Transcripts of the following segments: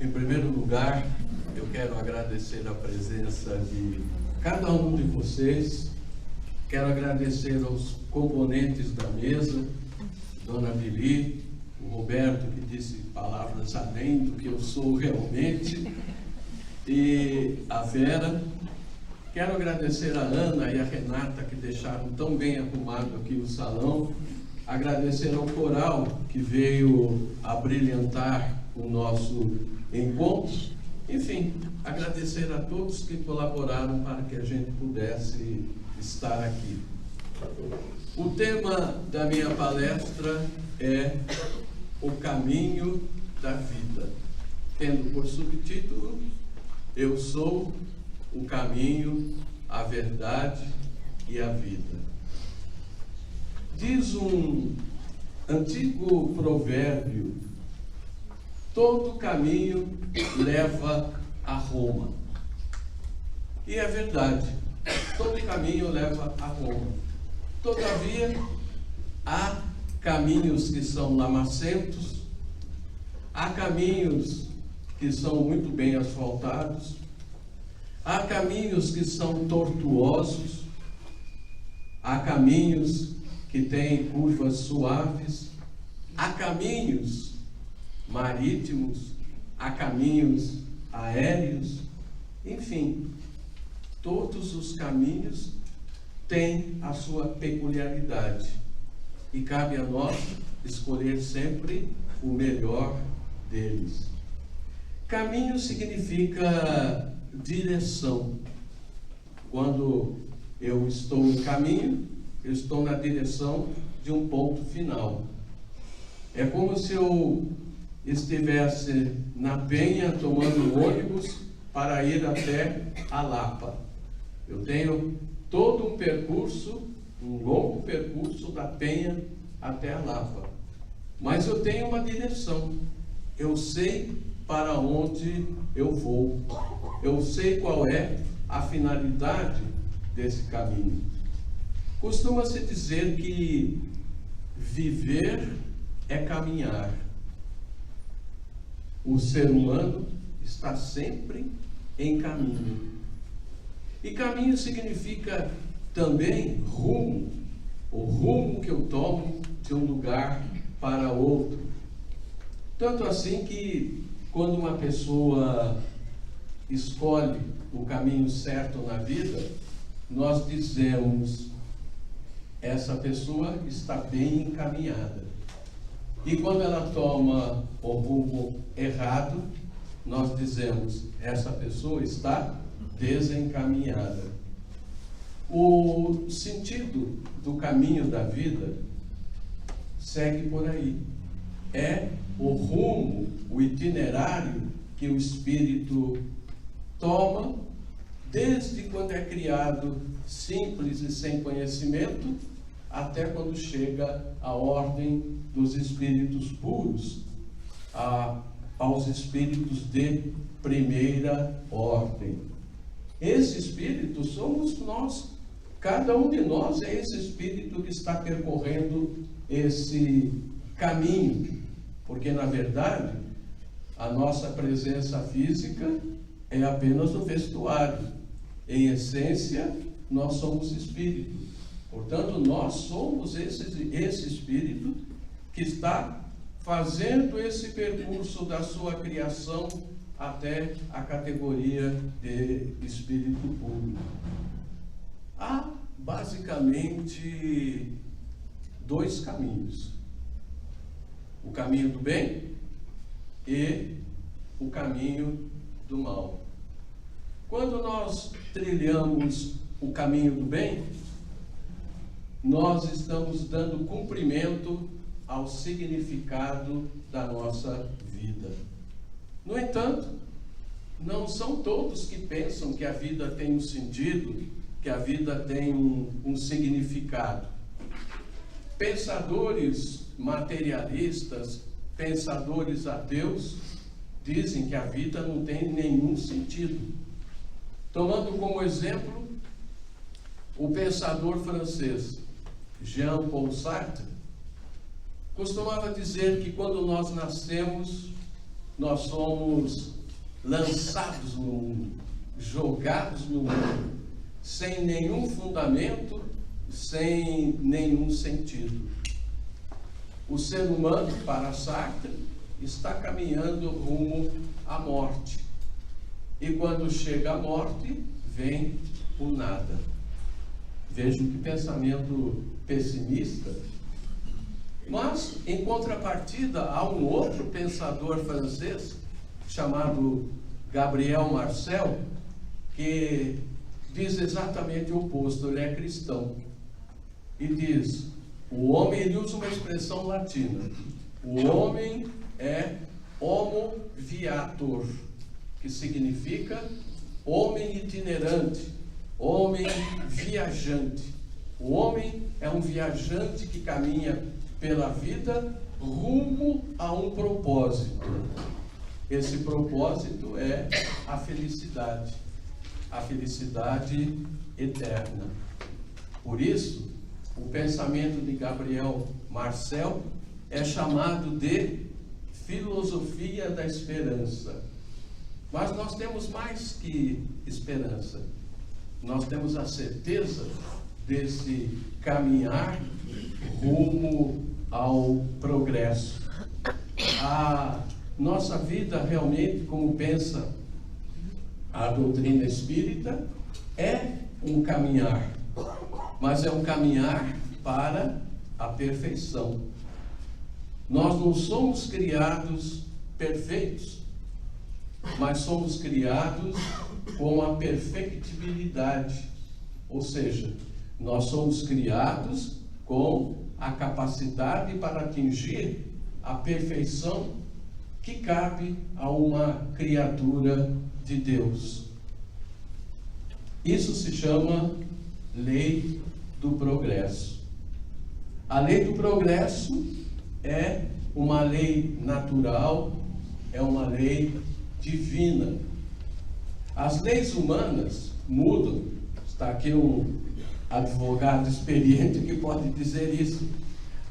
Em primeiro lugar, eu quero agradecer a presença de cada um de vocês. Quero agradecer aos componentes da mesa, Dona Bili, o Roberto, que disse palavras além do que eu sou realmente, e a Vera. Quero agradecer a Ana e a Renata, que deixaram tão bem arrumado aqui o salão. Agradecer ao coral, que veio a brilhantar o nosso encontro. Enfim, agradecer a todos que colaboraram para que a gente pudesse estar aqui. O tema da minha palestra é o caminho da vida, tendo por subtítulo: Eu sou o caminho, a verdade e a vida. Diz um antigo provérbio: todo caminho leva a Roma. E é verdade, todo caminho leva a Roma. Todavia, há caminhos que são lamacentos, há caminhos que são muito bem asfaltados, há caminhos que são tortuosos, há caminhos que têm curvas suaves, há caminhos marítimos, há caminhos aéreos, enfim, todos os caminhos têm a sua peculiaridade e cabe a nós escolher sempre o melhor deles. Caminho significa direção. Quando eu estou em caminho, eu estou na direção de um ponto final. É como se eu estivesse na Penha tomando um ônibus para ir até a Lapa. Eu tenho todo um percurso, um longo percurso da Penha até a Lapa. Mas eu tenho uma direção. Eu sei para onde eu vou. Eu sei qual é a finalidade desse caminho. Costuma-se dizer que viver é caminhar. O ser humano está sempre em caminho. E caminho significa também rumo, o rumo que eu tomo de um lugar para outro. Tanto assim que quando uma pessoa escolhe o caminho certo na vida, nós dizemos: essa pessoa está bem encaminhada. E quando ela toma o rumo errado, nós dizemos: essa pessoa está desencaminhada. O sentido do caminho da vida segue por aí. É o rumo, o itinerário que o espírito toma desde quando é criado, simples e sem conhecimento, até quando chega à ordem dos espíritos puros, aos espíritos de primeira ordem. Esse espírito somos nós. Cada um de nós é esse espírito que está percorrendo esse caminho, porque na verdade a nossa presença física é apenas o vestuário. Em essência, nós somos espírito. Portanto, nós somos esse espírito que está fazendo esse percurso da sua criação até a categoria de espírito puro. Há basicamente dois caminhos: o caminho do bem e o caminho do mal. Quando nós trilhamos o caminho do bem, nós estamos dando cumprimento ao significado da nossa vida. No entanto, não são todos que pensam que a vida tem um sentido, que a vida tem um significado. Pensadores materialistas, pensadores ateus, dizem que a vida não tem nenhum sentido. Tomando como exemplo o pensador francês Jean-Paul Sartre, costumava dizer que quando nós nascemos, nós somos lançados no mundo, jogados no mundo, sem nenhum fundamento, sem nenhum sentido. O ser humano, para Sartre, está caminhando rumo à morte. E quando chega a morte, vem o nada. Vejam que pensamento pessimista. Mas, em contrapartida, há um outro pensador francês, chamado Gabriel Marcel, que diz exatamente o oposto. Ele é cristão. E diz, o homem, ele usa uma expressão latina, o homem é homo viator, que significa homem itinerante, homem viajante. O homem é um viajante que caminha pela vida rumo a um propósito. Esse propósito é a felicidade eterna. Por isso, o pensamento de Gabriel Marcel é chamado de filosofia da esperança. Mas nós temos mais que esperança. Nós temos a certeza desse caminhar rumo ao progresso. A nossa vida realmente, como pensa a doutrina espírita, é um caminhar, mas é um caminhar para a perfeição. Nós não somos criados perfeitos, mas somos criados com a perfectibilidade, ou seja, nós somos criados com a capacidade para atingir a perfeição que cabe a uma criatura de Deus. Isso se chama lei do progresso. A lei do progresso é uma lei natural, é uma lei divina. As leis humanas mudam. Está aqui um advogado experiente que pode dizer isso.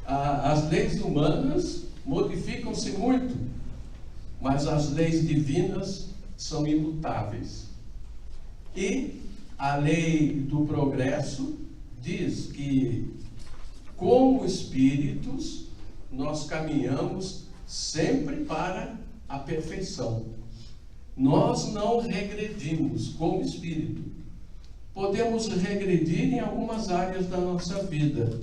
As leis humanas modificam-se muito, mas as leis divinas são imutáveis. E a lei do progresso diz que, como espíritos, nós caminhamos sempre para a perfeição. Nós não regredimos como espírito. Podemos regredir em algumas áreas da nossa vida.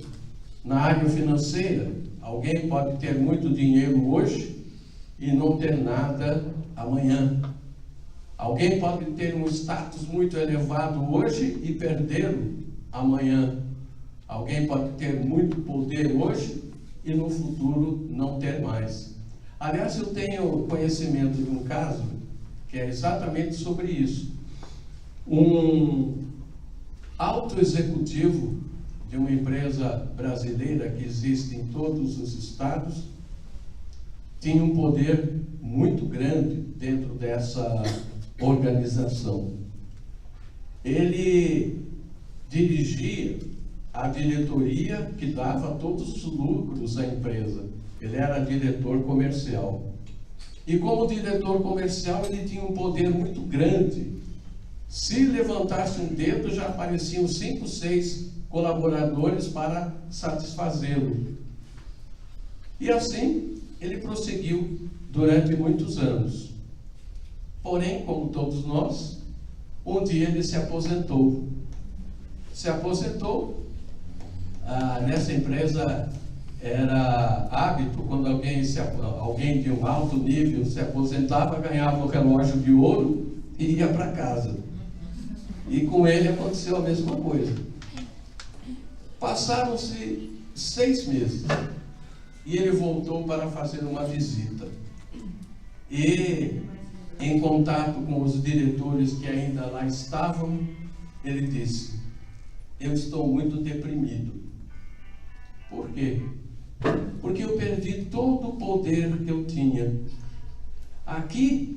Na área financeira, alguém pode ter muito dinheiro hoje e não ter nada amanhã. Alguém pode ter um status muito elevado hoje e perdê-lo amanhã. Alguém pode ter muito poder hoje e no futuro não ter mais. Aliás, eu tenho conhecimento de um caso que é exatamente sobre isso. Um alto executivo de uma empresa brasileira que existe em todos os estados tinha um poder muito grande dentro dessa organização. Ele dirigia a diretoria que dava todos os lucros à empresa. Ele era diretor comercial. E como diretor comercial, ele tinha um poder muito grande. Se levantasse um dedo, já apareciam 5, 6 colaboradores para satisfazê-lo. E assim, ele prosseguiu durante muitos anos. Porém, como todos nós, um dia ele se aposentou. Se aposentou, nessa empresa era hábito, quando alguém de um alto nível se aposentava, ganhava um relógio de ouro e ia para casa. E com ele aconteceu a mesma coisa. Passaram-se 6 meses e ele voltou para fazer uma visita. E, em contato com os diretores que ainda lá estavam, ele disse: eu estou muito deprimido. Por quê? Porque eu perdi todo o poder que eu tinha. Aqui,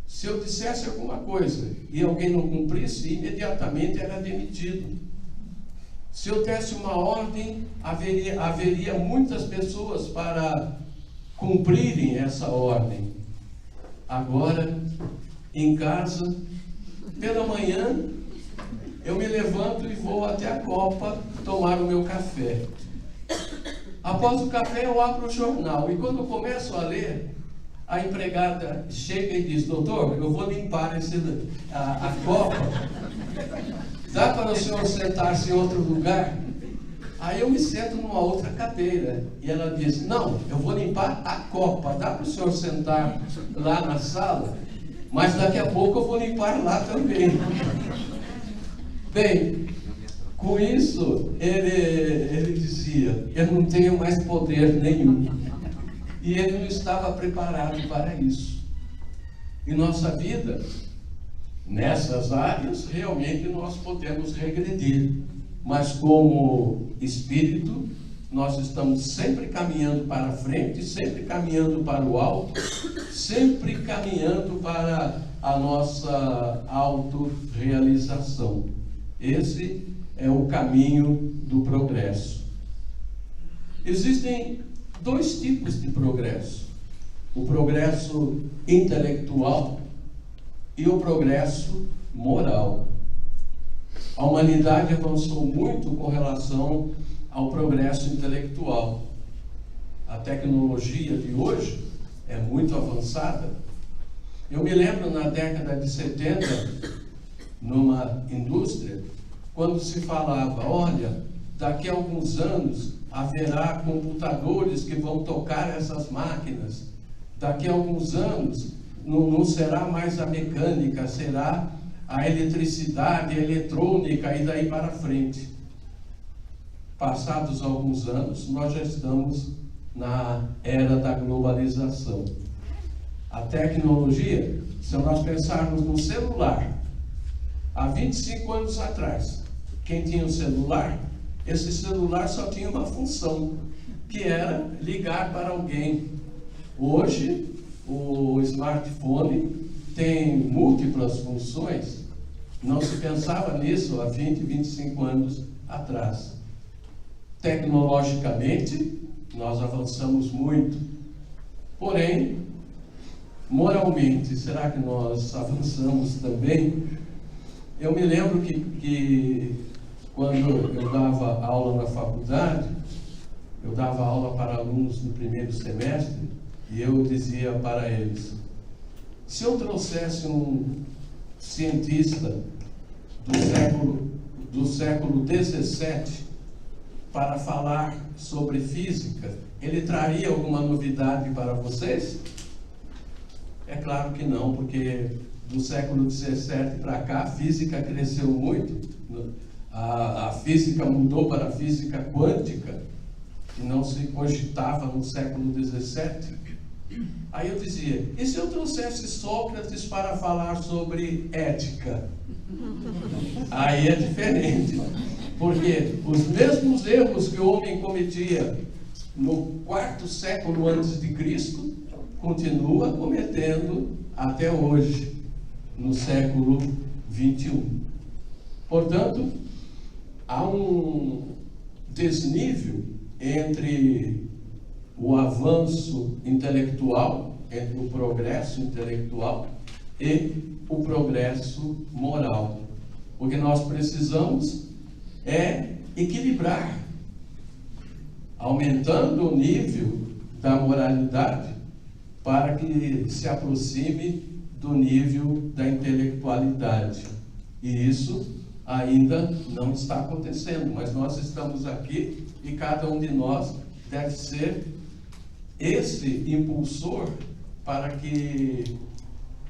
se eu dissesse alguma coisa e alguém não cumprisse, imediatamente era demitido. Se eu desse uma ordem, haveria muitas pessoas para cumprirem essa ordem. Agora, em casa, pela manhã, eu me levanto e vou até a copa tomar o meu café. Após o café, eu abro o jornal. E quando eu começo a ler, a empregada chega e diz: doutor, eu vou limpar a copa. Dá para o senhor sentar-se em outro lugar? Aí eu me sento numa outra cadeira. E ela diz: não, eu vou limpar a copa. Dá para o senhor sentar lá na sala? Mas daqui a pouco eu vou limpar lá também. Bem, com isso, ele dizia: eu não tenho mais poder nenhum. E ele não estava preparado para isso. Em nossa vida, nessas áreas, realmente nós podemos regredir. Mas como espírito, nós estamos sempre caminhando para frente, sempre caminhando para o alto, sempre caminhando para a nossa autorrealização. Esse é o caminho do progresso. Existem dois tipos de progresso: o progresso intelectual e o progresso moral. A humanidade avançou muito com relação ao progresso intelectual. A tecnologia de hoje é muito avançada. Eu me lembro na década de 70, numa indústria, quando se falava: olha, daqui a alguns anos haverá computadores que vão tocar essas máquinas. Daqui a alguns anos não será mais a mecânica, será a eletricidade, a eletrônica e daí para frente. Passados alguns anos, nós já estamos na era da globalização. A tecnologia, se nós pensarmos no celular, há 25 anos atrás, quem tinha um celular, esse celular só tinha uma função, que era ligar para alguém. Hoje, o smartphone tem múltiplas funções. Não se pensava nisso há 20, 25 anos atrás. Tecnologicamente, nós avançamos muito. Porém, moralmente, será que nós avançamos também? Eu me lembro que quando eu dava aula na faculdade, eu dava aula para alunos no primeiro semestre, e eu dizia para eles: se eu trouxesse um cientista do século 17 para falar sobre física, ele traria alguma novidade para vocês? É claro que não, porque do século 17 para cá a física cresceu muito. A física mudou para a física quântica, que não se cogitava no século 17. Aí eu dizia: e se eu trouxesse Sócrates para falar sobre ética? Aí é diferente, porque os mesmos erros que o homem cometia no 4º século antes de Cristo, continua cometendo até hoje, no século 21. Portanto, há um desnível entre o avanço intelectual, entre o progresso intelectual e o progresso moral. O que nós precisamos é equilibrar, aumentando o nível da moralidade para que se aproxime do nível da intelectualidade. E isso ainda não está acontecendo, mas nós estamos aqui e cada um de nós deve ser esse impulsor para que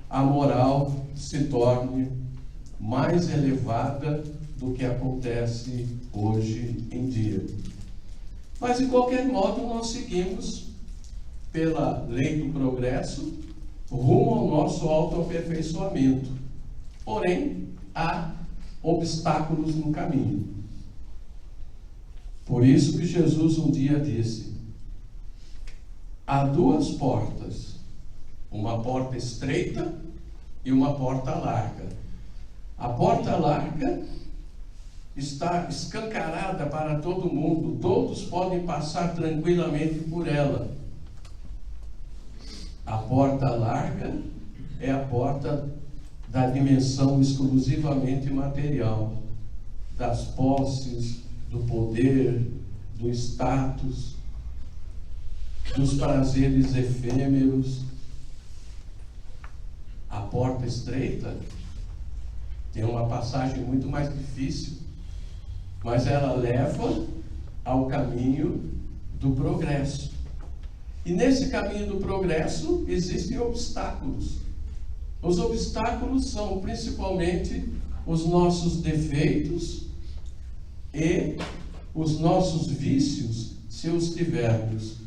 a moral se torne mais elevada do que acontece hoje em dia. Mas, de qualquer modo, nós seguimos pela lei do progresso rumo ao nosso autoaperfeiçoamento. Porém, há obstáculos no caminho. Por isso que Jesus um dia disse: há duas portas, uma porta estreita e uma porta larga. A porta larga está escancarada para todo mundo, todos podem passar tranquilamente por ela. A porta larga é a porta da dimensão exclusivamente material, das posses, do poder, do status, dos prazeres efêmeros. A porta estreita tem uma passagem muito mais difícil, mas ela leva ao caminho do progresso. E nesse caminho do progresso existem obstáculos. Os obstáculos são principalmente os nossos defeitos e os nossos vícios, se os tivermos.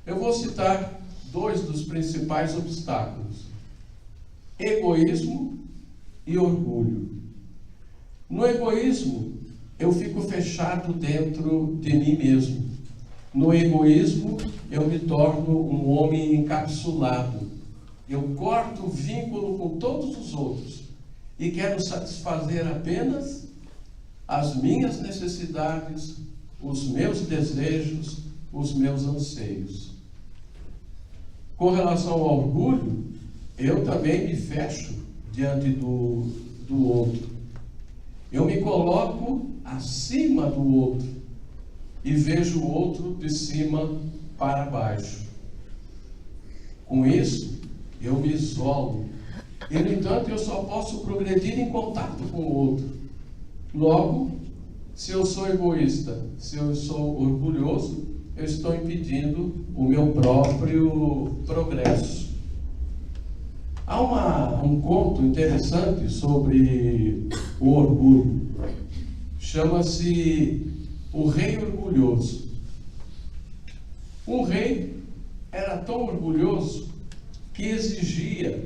Eu vou citar dois dos principais obstáculos: egoísmo e orgulho. No egoísmo, eu fico fechado dentro de mim mesmo. No egoísmo, eu me torno um homem encapsulado. Eu corto o vínculo com todos os outros e quero satisfazer apenas as minhas necessidades, os meus desejos, os meus anseios. Com relação ao orgulho, eu também me fecho diante do outro. Eu me coloco acima do outro e vejo o outro de cima para baixo. Com isso, eu me isolo. E, no entanto, eu só posso progredir em contato com o outro. Logo, se eu sou egoísta, se eu sou orgulhoso, eu estou impedindo o meu próprio progresso. Há um conto interessante sobre o orgulho. Chama-se O Rei Orgulhoso. Um rei era tão orgulhoso que exigia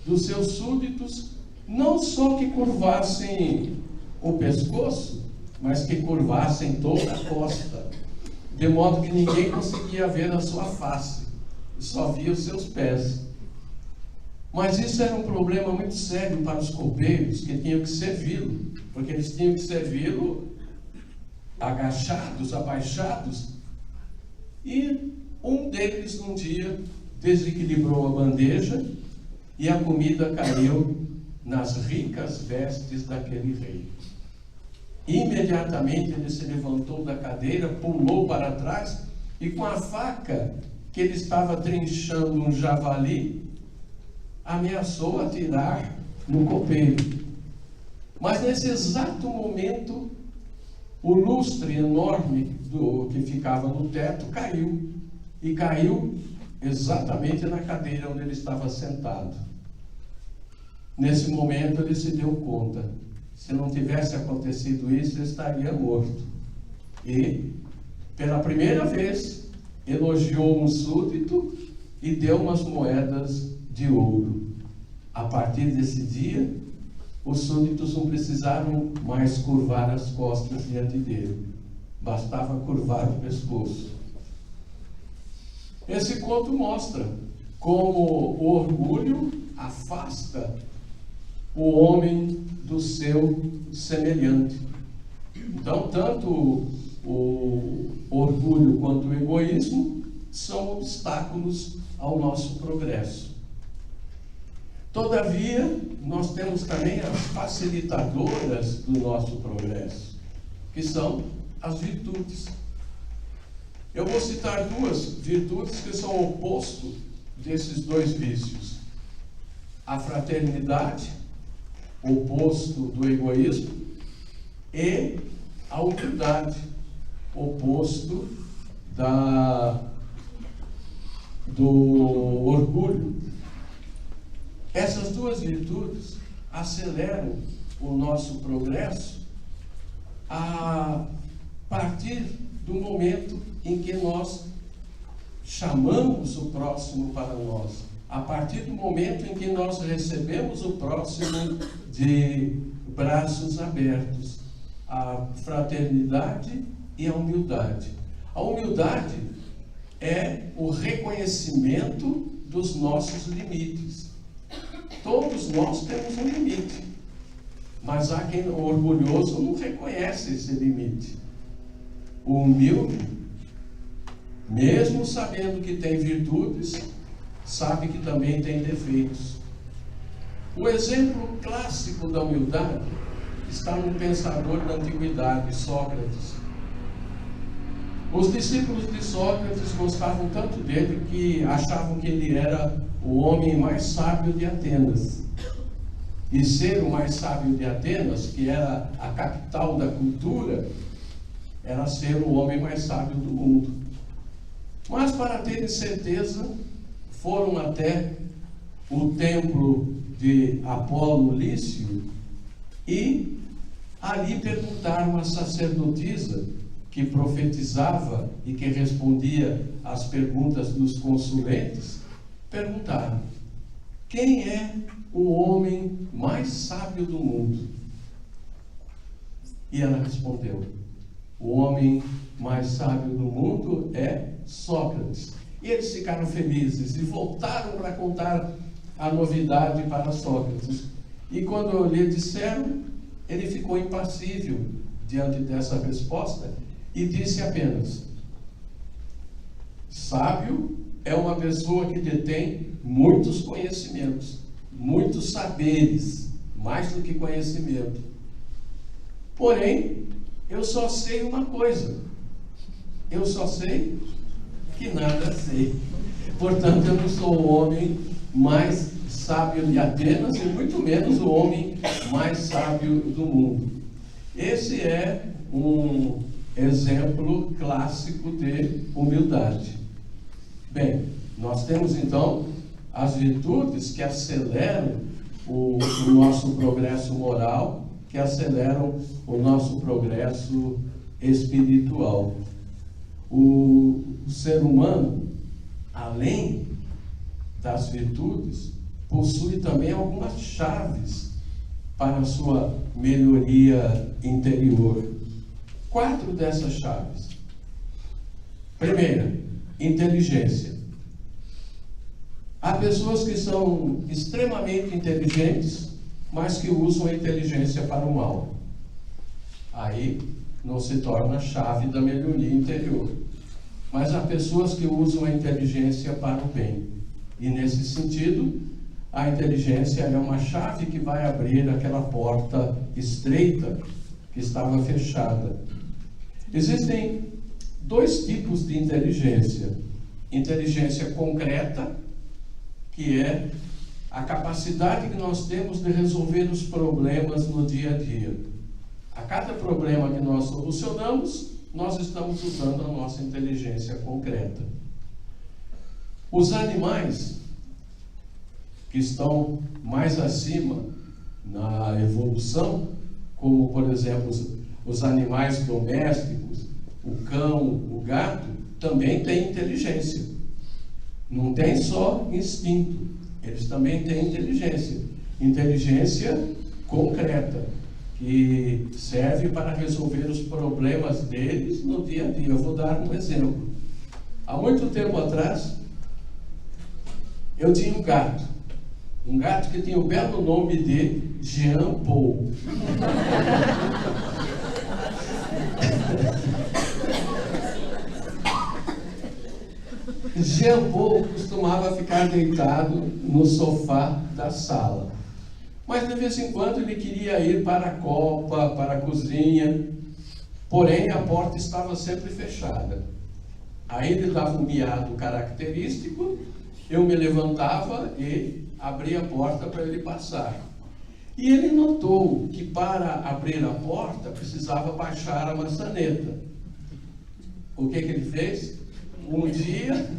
dos seus súditos não só que curvassem o pescoço, mas que curvassem toda a costa, de modo que ninguém conseguia ver a sua face, só via os seus pés. Mas isso era um problema muito sério para os copeiros, que tinham que servi-lo, porque eles tinham que servi-lo agachados, abaixados. E um deles, um dia, desequilibrou a bandeja e a comida caiu nas ricas vestes daquele rei. Imediatamente ele se levantou da cadeira, pulou para trás e, com a faca que ele estava trinchando um javali, ameaçou atirar no copeiro. Mas nesse exato momento, o lustre enorme que ficava no teto caiu, e caiu exatamente na cadeira onde ele estava sentado. Nesse momento ele se deu conta: se não tivesse acontecido isso, ele estaria morto. E, pela primeira vez, elogiou um súdito e deu umas moedas de ouro. A partir desse dia, os súditos não precisaram mais curvar as costas diante dele. Bastava curvar o pescoço. Esse conto mostra como o orgulho afasta o homem do seu semelhante. Então, tanto o orgulho quanto o egoísmo são obstáculos ao nosso progresso. Todavia, nós temos também as facilitadoras do nosso progresso, que são as virtudes. Eu vou citar duas virtudes que são o oposto desses dois vícios: a fraternidade, oposto do egoísmo, e a humildade, oposto do orgulho. Essas duas virtudes aceleram o nosso progresso a partir do momento em que nós chamamos o próximo para nós, a partir do momento em que nós recebemos o próximo de braços abertos. A fraternidade e a humildade. A humildade é o reconhecimento dos nossos limites. Todos nós temos um limite, mas há quem, o orgulhoso, não reconhece esse limite. O humilde, mesmo sabendo que tem virtudes, sabe que também tem defeitos. O exemplo clássico da humildade está no pensador da antiguidade, Sócrates. Os discípulos de Sócrates gostavam tanto dele que achavam que ele era o homem mais sábio de Atenas. E ser o mais sábio de Atenas, que era a capital da cultura, era ser o homem mais sábio do mundo. Mas, para terem certeza, foram até o templo de Apolo Lício e ali perguntaram à sacerdotisa, que profetizava e que respondia às perguntas dos consulentes, perguntaram: quem é o homem mais sábio do mundo? E ela respondeu: o homem mais sábio do mundo é Sócrates. E eles ficaram felizes e voltaram para contar a novidade para Sócrates. E quando lhe disseram, ele ficou impassível diante dessa resposta e disse apenas: sábio é uma pessoa que detém muitos conhecimentos, muitos saberes, mais do que conhecimento. Porém, eu só sei uma coisa: eu só sei que nada sei. Portanto, eu não sou o homem mais sábio de Atenas e muito menos o homem mais sábio do mundo. Esse é um exemplo clássico de humildade. Bem, nós temos então as virtudes que aceleram o nosso progresso moral, que aceleram o nosso progresso espiritual. O ser humano, além das virtudes, possui também algumas chaves para a sua melhoria interior. 4 dessas chaves. Primeira, inteligência. Há pessoas que são extremamente inteligentes, mas que usam a inteligência para o mal. Aí não se torna a chave da melhoria interior. Mas há pessoas que usam a inteligência para o bem. E nesse sentido, a inteligência é uma chave que vai abrir aquela porta estreita que estava fechada. Existem 2 tipos de inteligência. Inteligência concreta, que é a capacidade que nós temos de resolver os problemas no dia a dia. A cada problema que nós solucionamos, nós estamos usando a nossa inteligência concreta. Os animais que estão mais acima na evolução, como por exemplo os animais domésticos, o cão, o gato, também têm inteligência. Não tem só instinto, eles também têm inteligência. Inteligência concreta, que serve para resolver os problemas deles no dia a dia. Eu vou dar um exemplo. Há muito tempo atrás, eu tinha um gato que tinha o belo nome de Jean Paul. Jean Paul costumava ficar deitado no sofá da sala. Mas de vez em quando ele queria ir para a copa, para a cozinha. Porém, a porta estava sempre fechada. Aí ele dava um miado característico, eu me levantava e abria a porta para ele passar. E ele notou que para abrir a porta precisava baixar a maçaneta. O que ele fez? Um dia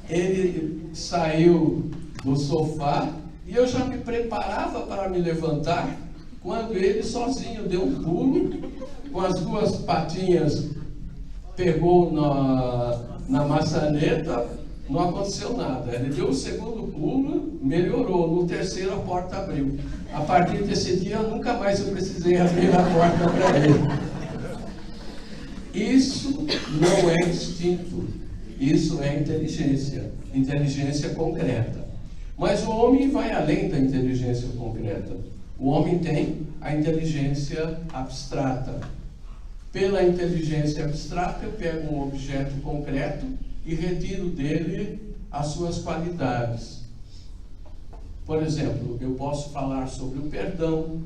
ele saiu do sofá e eu já me preparava para me levantar quando ele sozinho deu um pulo, com as 2 patinhas pegou na maçaneta, não aconteceu nada. Ele deu o 2º pulo, melhorou. No 3º a porta abriu. A partir desse dia nunca mais eu precisei abrir a porta para ele. Isso não é instinto, isso é inteligência, inteligência concreta. Mas o homem vai além da inteligência concreta. O homem tem a inteligência abstrata. Pela inteligência abstrata, eu pego um objeto concreto e retiro dele as suas qualidades. Por exemplo, eu posso falar sobre o perdão,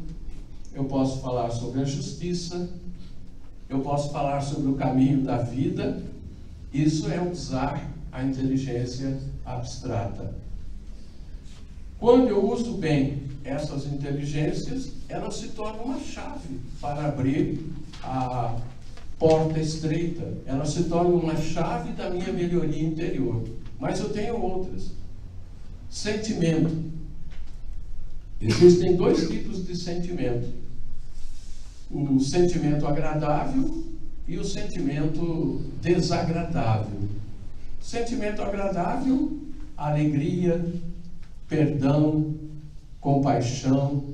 eu posso falar sobre a justiça, eu posso falar sobre o caminho da vida. Isso é usar a inteligência abstrata. Quando eu uso bem essas inteligências, elas se tornam uma chave para abrir a porta estreita. Elas se tornam uma chave da minha melhoria interior. Mas eu tenho outras. Sentimento. Existem dois tipos de sentimento: o sentimento agradável e o sentimento desagradável. Sentimento agradável, alegria, perdão, compaixão.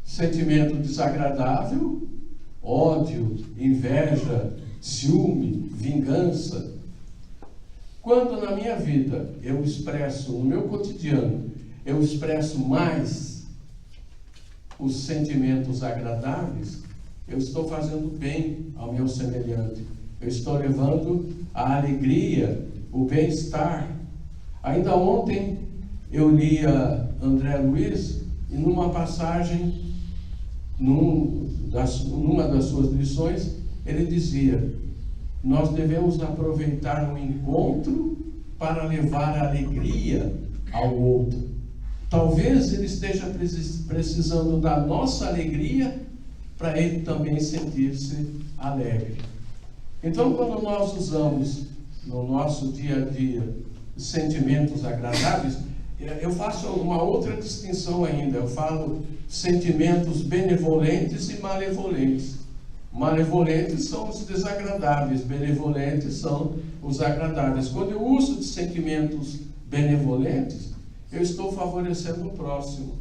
Sentimento desagradável, ódio, inveja, ciúme, vingança. Quando na minha vida eu expresso, no meu cotidiano, eu expresso mais os sentimentos agradáveis, eu estou fazendo bem ao meu semelhante. Eu estou levando a alegria, o bem-estar. Ainda ontem eu lia André Luiz, e numa passagem, numa das suas lições, ele dizia: nós devemos aproveitar o encontro para levar a alegria ao outro. Talvez ele esteja precisando da nossa alegria para ele também sentir-se alegre. Então, quando nós usamos no nosso dia a dia sentimentos agradáveis, eu faço uma outra distinção ainda. Eu falo sentimentos benevolentes e malevolentes. Malevolentes são os desagradáveis, benevolentes são os agradáveis. Quando eu uso de sentimentos benevolentes, eu estou favorecendo o próximo.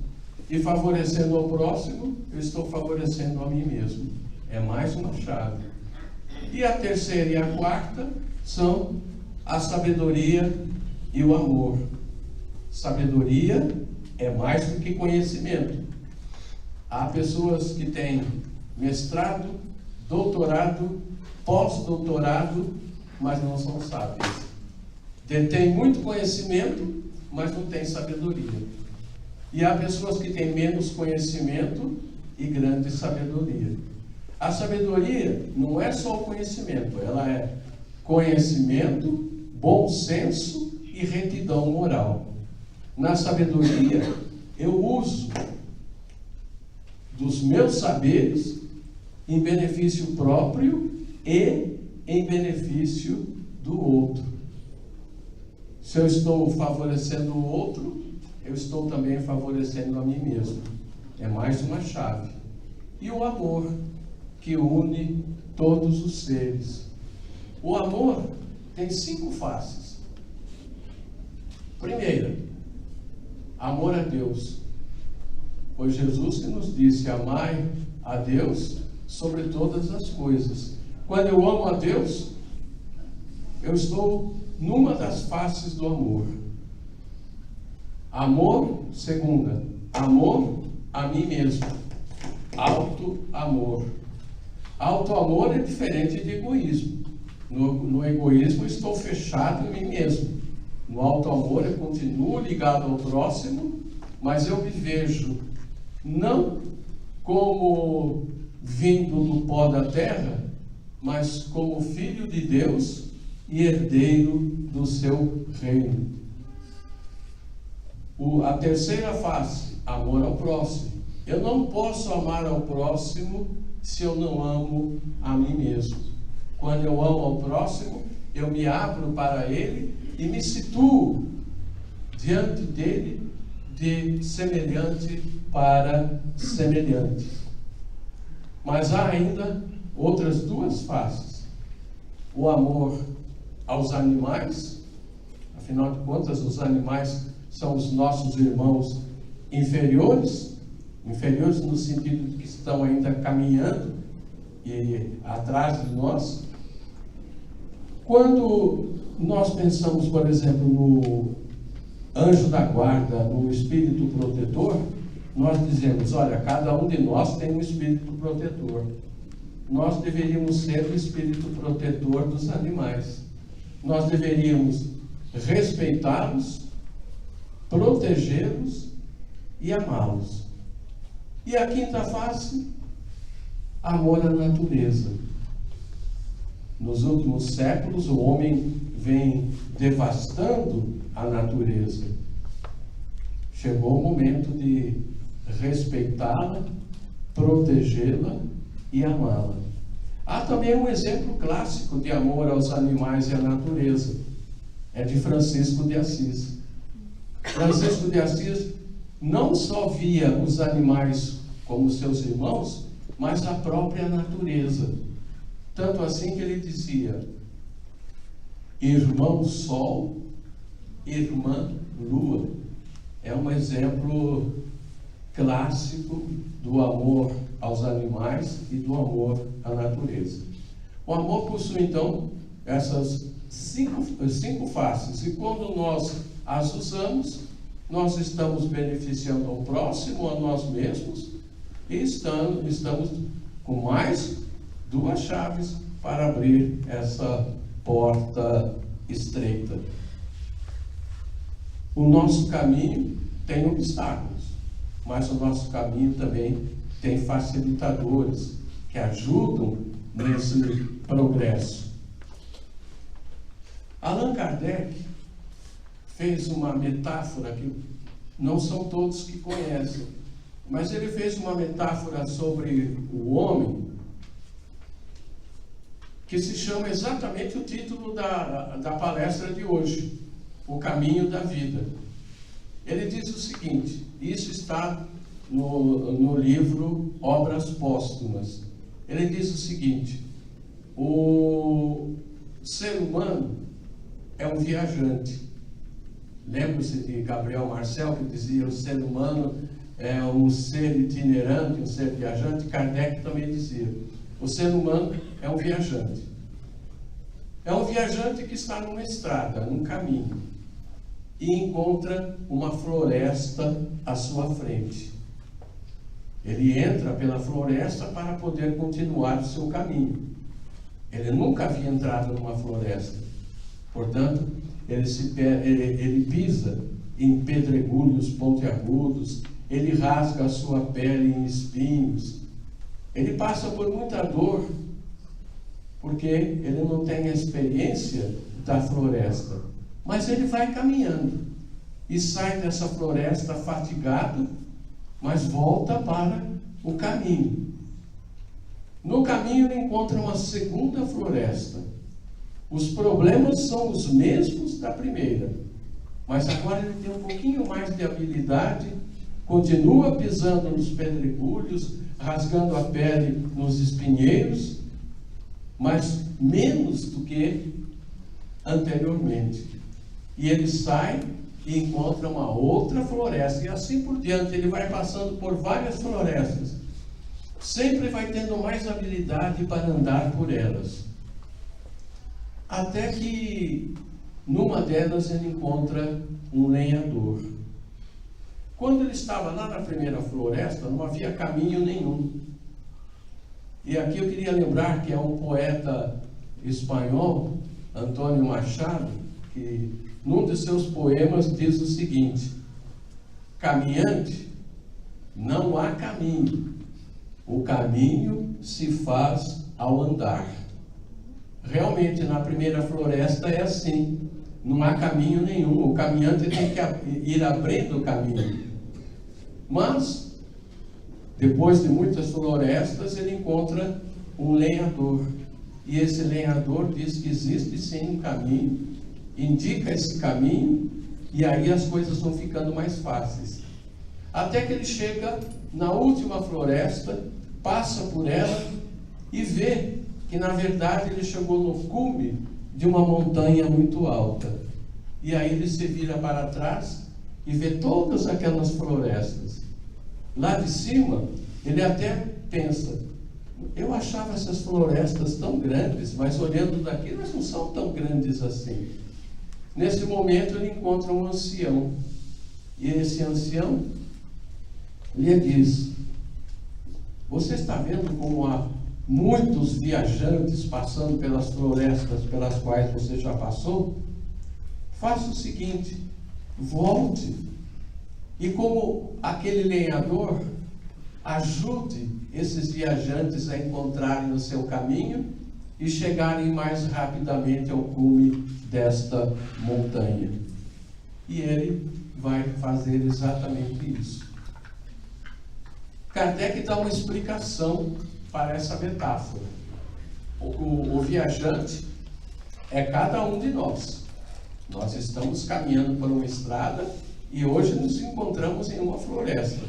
E favorecendo ao próximo, eu estou favorecendo a mim mesmo. É mais uma chave. E a terceira e a quarta são a sabedoria e o amor. Sabedoria é mais do que conhecimento. Há pessoas que têm mestrado, doutorado, pós-doutorado, mas não são sábias. Detêm muito conhecimento, mas não têm sabedoria. E há pessoas que têm menos conhecimento e grande sabedoria. A sabedoria não é só o conhecimento, ela é conhecimento, bom senso e retidão moral. Na sabedoria, eu uso dos meus saberes em benefício próprio e em benefício do outro. Se eu estou favorecendo o outro, eu estou também favorecendo a mim mesmo. É mais uma chave. E o amor, que une todos os seres. O amor tem 5 faces. Primeira, amor a Deus. Foi Jesus que nos disse: amai a Deus sobre todas as coisas. Quando eu amo a Deus, eu estou numa das faces do amor. Amor, segunda, amor a mim mesmo. Auto-amor. Auto-amor é diferente de egoísmo. No egoísmo eu estou fechado em mim mesmo. No auto-amor eu continuo ligado ao próximo, mas eu me vejo não como vindo do pó da terra, mas como filho de Deus e herdeiro do seu reino. A terceira face, amor ao próximo. Eu não posso amar ao próximo se eu não amo a mim mesmo. Quando eu amo ao próximo, eu me abro para ele e me situo diante dele de semelhante para semelhante. Mas há ainda outras 2 faces. O amor aos animais. Afinal de contas, os animais são os nossos irmãos inferiores. Inferiores no sentido de que estão ainda caminhando e atrás de nós. Quando nós pensamos, por exemplo, no anjo da guarda, no espírito protetor, nós dizemos: olha, cada um de nós tem um espírito protetor. Nós deveríamos ser o espírito protetor dos animais. Nós deveríamos respeitá-los, protegê-los e amá-los. E a quinta face, amor à natureza. Nos últimos séculos, o homem vem devastando a natureza. Chegou o momento de respeitá-la, protegê-la e amá-la. Há também um exemplo clássico de amor aos animais e à natureza. É de Francisco de Assis. Francisco de Assis não só via os animais como seus irmãos, mas a própria natureza. Tanto assim que ele dizia: irmão sol, irmã lua. É um exemplo clássico do amor aos animais e do amor à natureza. O amor possui, então, essas cinco faces, e quando nós as usamos, nós estamos beneficiando ao próximo, a nós mesmos, e estamos com mais duas chaves para abrir essa porta estreita. O nosso caminho tem obstáculos, mas o nosso caminho também tem facilitadores que ajudam nesse progresso. Allan Kardec fez uma metáfora que não são todos que conhecem, mas ele fez uma metáfora sobre o homem que se chama exatamente o título da palestra de hoje, O Caminho da Vida. Ele diz o seguinte, isso está no livro Obras Póstumas. Ele diz o seguinte: o ser humano é um viajante. Lembra-se de Gabriel Marcel, que dizia: o ser humano é um ser itinerante, um ser viajante. Kardec também dizia: o ser humano é um viajante. É um viajante que está numa estrada, num caminho, e encontra uma floresta à sua frente. Ele entra pela floresta para poder continuar o seu caminho. Ele nunca havia entrado numa floresta. Portanto, ele pisa em pedregulhos pontiagudos, ele rasga a sua pele em espinhos, ele passa por muita dor, porque ele não tem a experiência da floresta. Mas ele vai caminhando e sai dessa floresta fatigado, mas volta para o caminho. No caminho ele encontra uma segunda floresta. Os problemas são os mesmos da primeira, mas agora ele tem um pouquinho mais de habilidade, continua pisando nos pedregulhos, rasgando a pele nos espinheiros, mas menos do que anteriormente. E ele sai e encontra uma outra floresta, e assim por diante. Ele vai passando por várias florestas, sempre vai tendo mais habilidade para andar por elas, até que numa delas ele encontra um lenhador. Quando ele estava lá na primeira floresta, não havia caminho nenhum. E aqui eu queria lembrar que é um poeta espanhol, Antônio Machado, que num de seus poemas diz o seguinte: caminhante, não há caminho, o caminho se faz ao andar. Realmente, na primeira floresta é assim, não há caminho nenhum, o caminhante tem que ir abrindo o caminho. Mas, depois de muitas florestas, ele encontra um lenhador, e esse lenhador diz que existe sim um caminho, indica esse caminho, e aí as coisas vão ficando mais fáceis. Até que ele chega na última floresta, passa por ela e vê que na verdade ele chegou no cume de uma montanha muito alta. E aí ele se vira para trás e vê todas aquelas florestas. Lá de cima, ele até pensa: eu achava essas florestas tão grandes, mas olhando daqui, elas não são tão grandes assim. Nesse momento ele encontra um ancião, e esse ancião lhe diz: você está vendo como há muitos viajantes passando pelas florestas pelas quais você já passou? faça o seguinte: volte. E como aquele lenhador, ajude esses viajantes a encontrarem o seu caminho e chegarem mais rapidamente ao cume desta montanha. E ele vai fazer exatamente isso. Kardec dá uma explicação para essa metáfora. O viajante é cada um de nós. Nós estamos caminhando por uma estrada e hoje nos encontramos em uma floresta.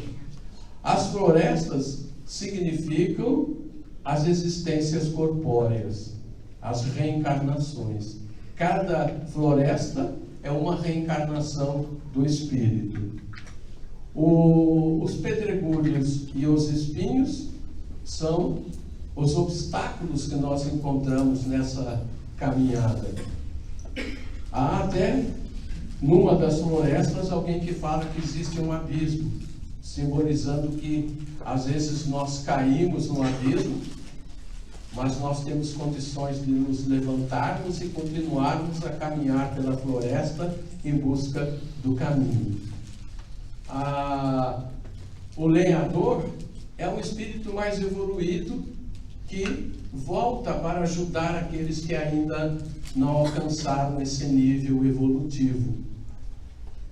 As florestas significam as existências corpóreas, as reencarnações. Cada floresta é uma reencarnação do espírito. Os pedregulhos e os espinhos são os obstáculos que nós encontramos nessa caminhada. Há até, numa das florestas, alguém que fala que existe um abismo, simbolizando que às vezes nós caímos no abismo, mas nós temos condições de nos levantarmos e continuarmos a caminhar pela floresta em busca do caminho. O lenhador é um espírito mais evoluído que volta para ajudar aqueles que ainda não alcançaram esse nível evolutivo.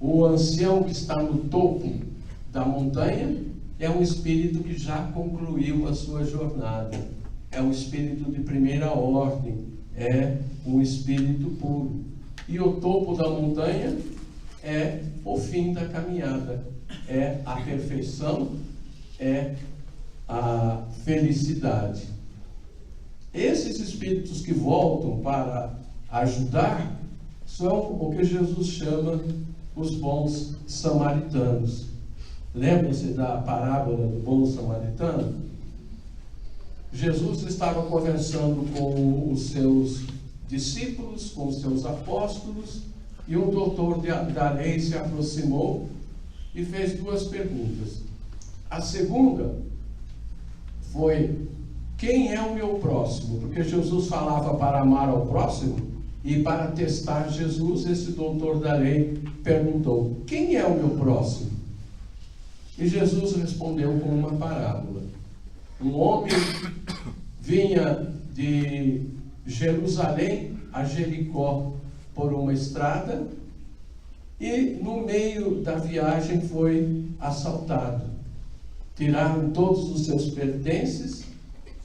O ancião que está no topo da montanha é um espírito que já concluiu a sua jornada. É um espírito de primeira ordem, é um espírito puro. E o topo da montanha é o fim da caminhada, é a perfeição, é a felicidade. Esses espíritos que voltam para ajudar são o que Jesus chama os bons samaritanos. Lembra-se da parábola do bom samaritano? Jesus estava conversando com os seus discípulos, com os seus apóstolos, e um doutor da lei se aproximou e fez duas perguntas. A segunda foi: quem é o meu próximo? Porque Jesus falava para amar ao próximo, e para testar Jesus, esse doutor da lei perguntou: quem é o meu próximo? E Jesus respondeu com uma parábola. Um homem vinha de Jerusalém a Jericó por uma estrada e no meio da viagem foi assaltado. Tiraram todos os seus pertences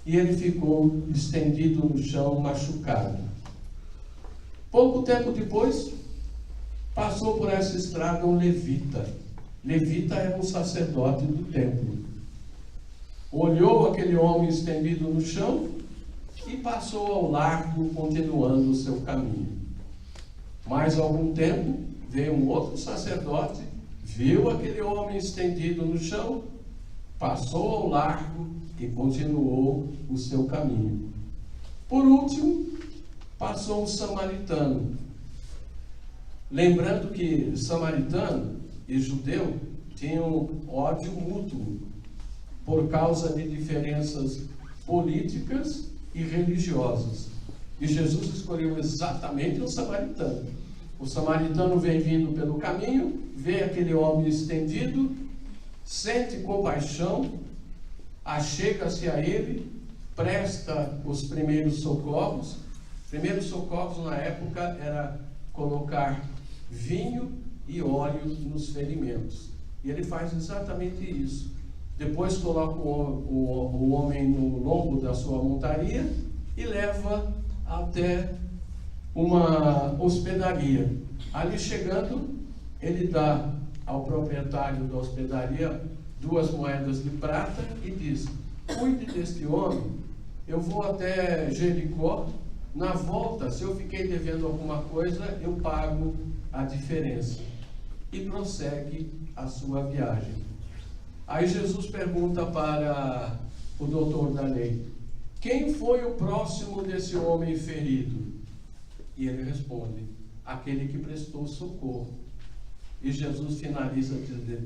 e ele ficou estendido no chão, machucado. Pouco tempo depois, passou por essa estrada um levita. Levita era um sacerdote do templo. Olhou aquele homem estendido no chão e passou ao largo, continuando o seu caminho. Mais algum tempo, veio um outro sacerdote, viu aquele homem estendido no chão, passou ao largo e continuou o seu caminho. Por último, passou um samaritano. Lembrando que samaritano e judeu tinham ódio mútuo por causa de diferenças políticas e religiosas. E Jesus escolheu exatamente o samaritano. O samaritano vem vindo pelo caminho, vê aquele homem estendido, sente compaixão, achega-se a ele, presta os primeiros socorros. Primeiros socorros na época era colocar vinho e óleo nos ferimentos. E ele faz exatamente isso. Depois coloca o homem no lombo da sua montaria e leva até uma hospedaria. Ali chegando, ele dá ao proprietário da hospedaria 2 moedas de prata e diz: cuide deste homem, eu vou até Jericó, na volta, se eu fiquei devendo alguma coisa, eu pago a diferença. E prossegue a sua viagem. Aí Jesus pergunta para o doutor da lei: quem foi o próximo desse homem ferido? E ele responde: aquele que prestou socorro. E Jesus finaliza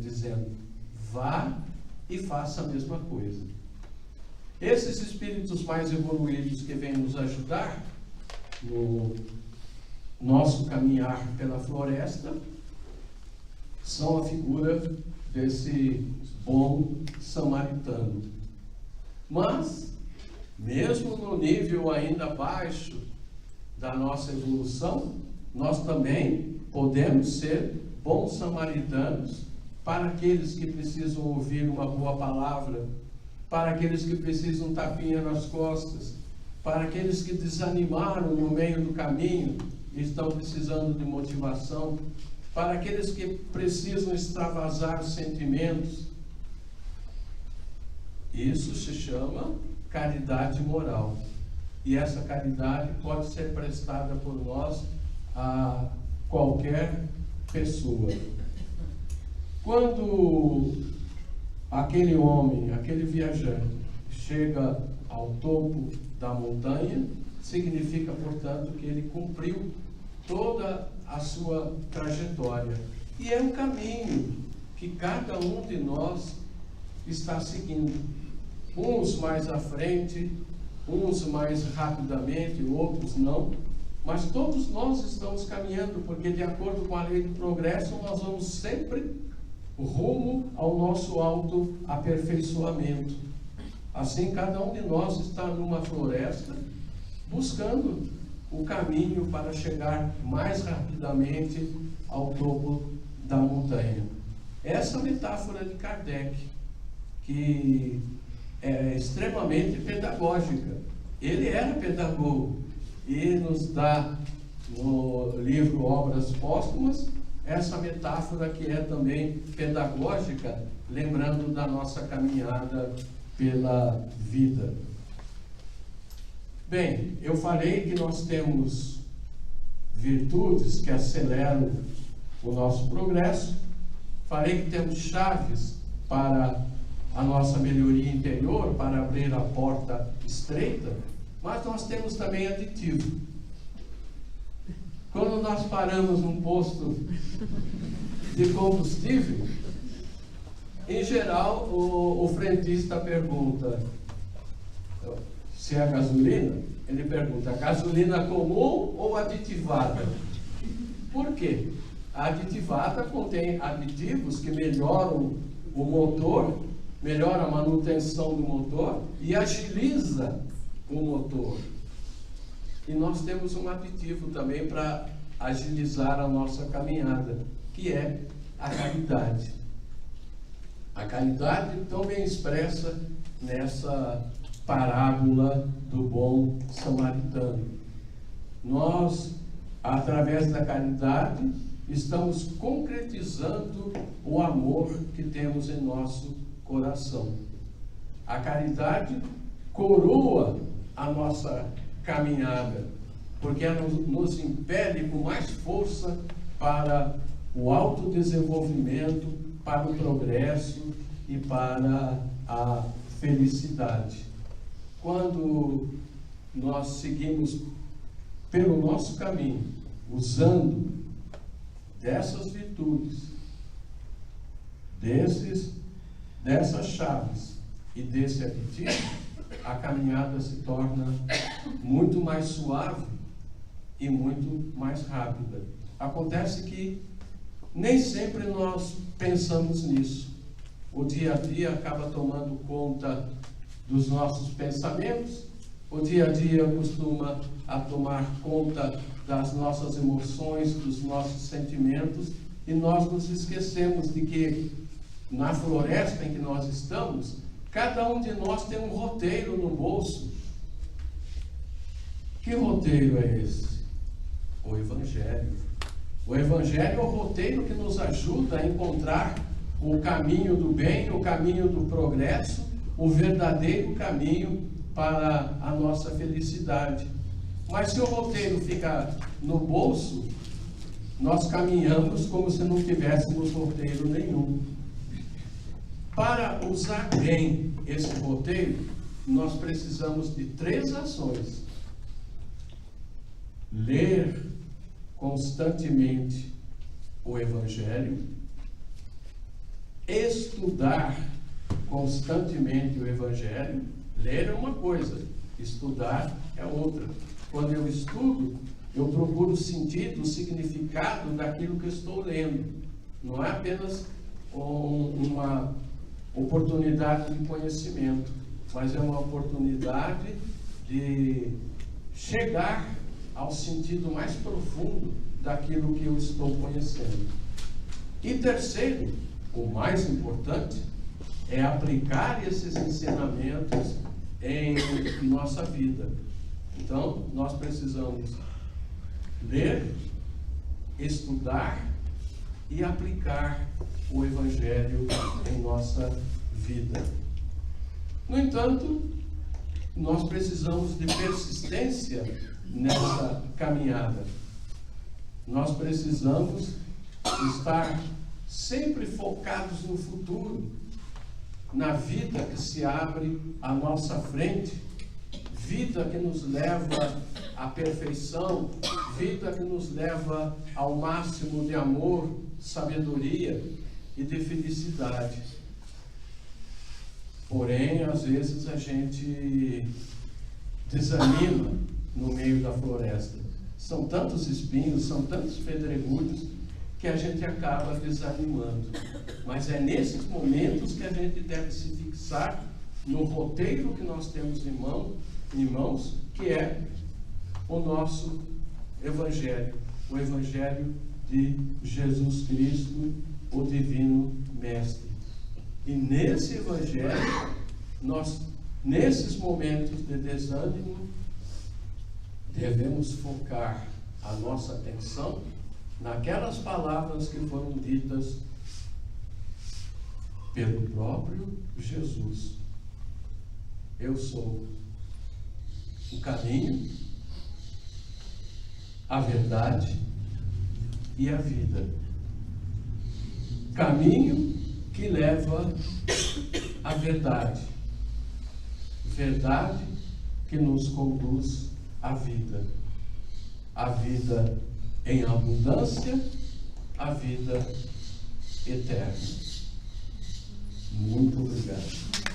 dizendo: vá e faça a mesma coisa. Esses espíritos mais evoluídos que vêm nos ajudar, nosso caminhar pela floresta são a figura desse bom samaritano. Mas, mesmo no nível ainda baixo da nossa evolução, nós também podemos ser bons samaritanos para aqueles que precisam ouvir uma boa palavra, para aqueles que precisam um tapinha nas costas, para aqueles que desanimaram no meio do caminho e estão precisando de motivação, para aqueles que precisam extravasar sentimentos. Isso se chama caridade moral. E essa caridade pode ser prestada por nós a qualquer pessoa. Quando aquele homem, aquele viajante, chega ao topo da montanha, significa, portanto, que ele cumpriu toda a sua trajetória. E é um caminho que cada um de nós está seguindo. Uns mais à frente, uns mais rapidamente, outros não. Mas todos nós estamos caminhando, porque de acordo com a lei do progresso, nós vamos sempre rumo ao nosso autoaperfeiçoamento. Assim, cada um de nós está numa floresta, buscando o caminho para chegar mais rapidamente ao topo da montanha. Essa metáfora de Kardec, que é extremamente pedagógica. Ele era pedagogo e nos dá no livro Obras Póstumas essa metáfora que é também pedagógica, lembrando da nossa caminhada pela vida. Bem, eu falei que nós temos virtudes que aceleram o nosso progresso, falei que temos chaves para a nossa melhoria interior, para abrir a porta estreita, mas nós temos também aditivo. Quando nós paramos num posto de combustível, em geral o frentista pergunta se é gasolina. Ele pergunta, gasolina comum ou aditivada? Por quê? A aditivada contém aditivos que melhoram o motor, melhora a manutenção do motor e agiliza o motor. E nós temos um aditivo também para agilizar a nossa caminhada, que é a caridade. A caridade tão bem expressa nessa parábola do bom samaritano. Nós, através da caridade, estamos concretizando o amor que temos em nosso coração. A caridade coroa a nossa caminhada, porque ela nos impele com mais força para o autodesenvolvimento, para o progresso e para a felicidade. Quando nós seguimos pelo nosso caminho, usando dessas virtudes, dessas chaves e desse aditivo, a caminhada se torna muito mais suave e muito mais rápida. Acontece que nem sempre nós pensamos nisso. O dia a dia acaba tomando conta dos nossos pensamentos, o dia a dia costuma a tomar conta das nossas emoções, dos nossos sentimentos, e nós nos esquecemos de que na floresta em que nós estamos, cada um de nós tem um roteiro no bolso. Que roteiro é esse? O Evangelho. O Evangelho é o roteiro que nos ajuda a encontrar o caminho do bem, o caminho do progresso, o verdadeiro caminho para a nossa felicidade. Mas se o roteiro fica no bolso, nós caminhamos como se não tivéssemos roteiro nenhum. Para usar bem esse roteiro, nós precisamos de 3 ações. Ler constantemente o Evangelho, estudar constantemente o Evangelho. Ler é uma coisa, estudar é outra. Quando eu estudo, eu procuro sentir o significado daquilo que eu estou lendo. Não é apenas uma oportunidade de conhecimento, mas é uma oportunidade de chegar ao sentido mais profundo daquilo que eu estou conhecendo. E terceiro, o mais importante, é aplicar esses ensinamentos em nossa vida. Então, nós precisamos ler, estudar e aplicar o Evangelho em nossa vida. No entanto, nós precisamos de persistência nessa caminhada. Nós precisamos estar sempre focados no futuro, na vida que se abre à nossa frente, vida que nos leva à perfeição, vida que nos leva ao máximo de amor, sabedoria e de felicidade. Porém, às vezes a gente desanima no meio da floresta. São tantos espinhos, são tantos pedregulhos, que a gente acaba desanimando. Mas é nesses momentos que a gente deve se fixar no roteiro que nós temos em mãos, que é o nosso Evangelho, o Evangelho de Jesus Cristo, o Divino Mestre. E nesse Evangelho, nós, nesses momentos de desânimo, devemos focar a nossa atenção naquelas palavras que foram ditas pelo próprio Jesus. Eu sou o caminho, a verdade e a vida. Caminho que leva à verdade. Verdade que nos conduz à vida. A vida em abundância, a vida eterna. Muito obrigado.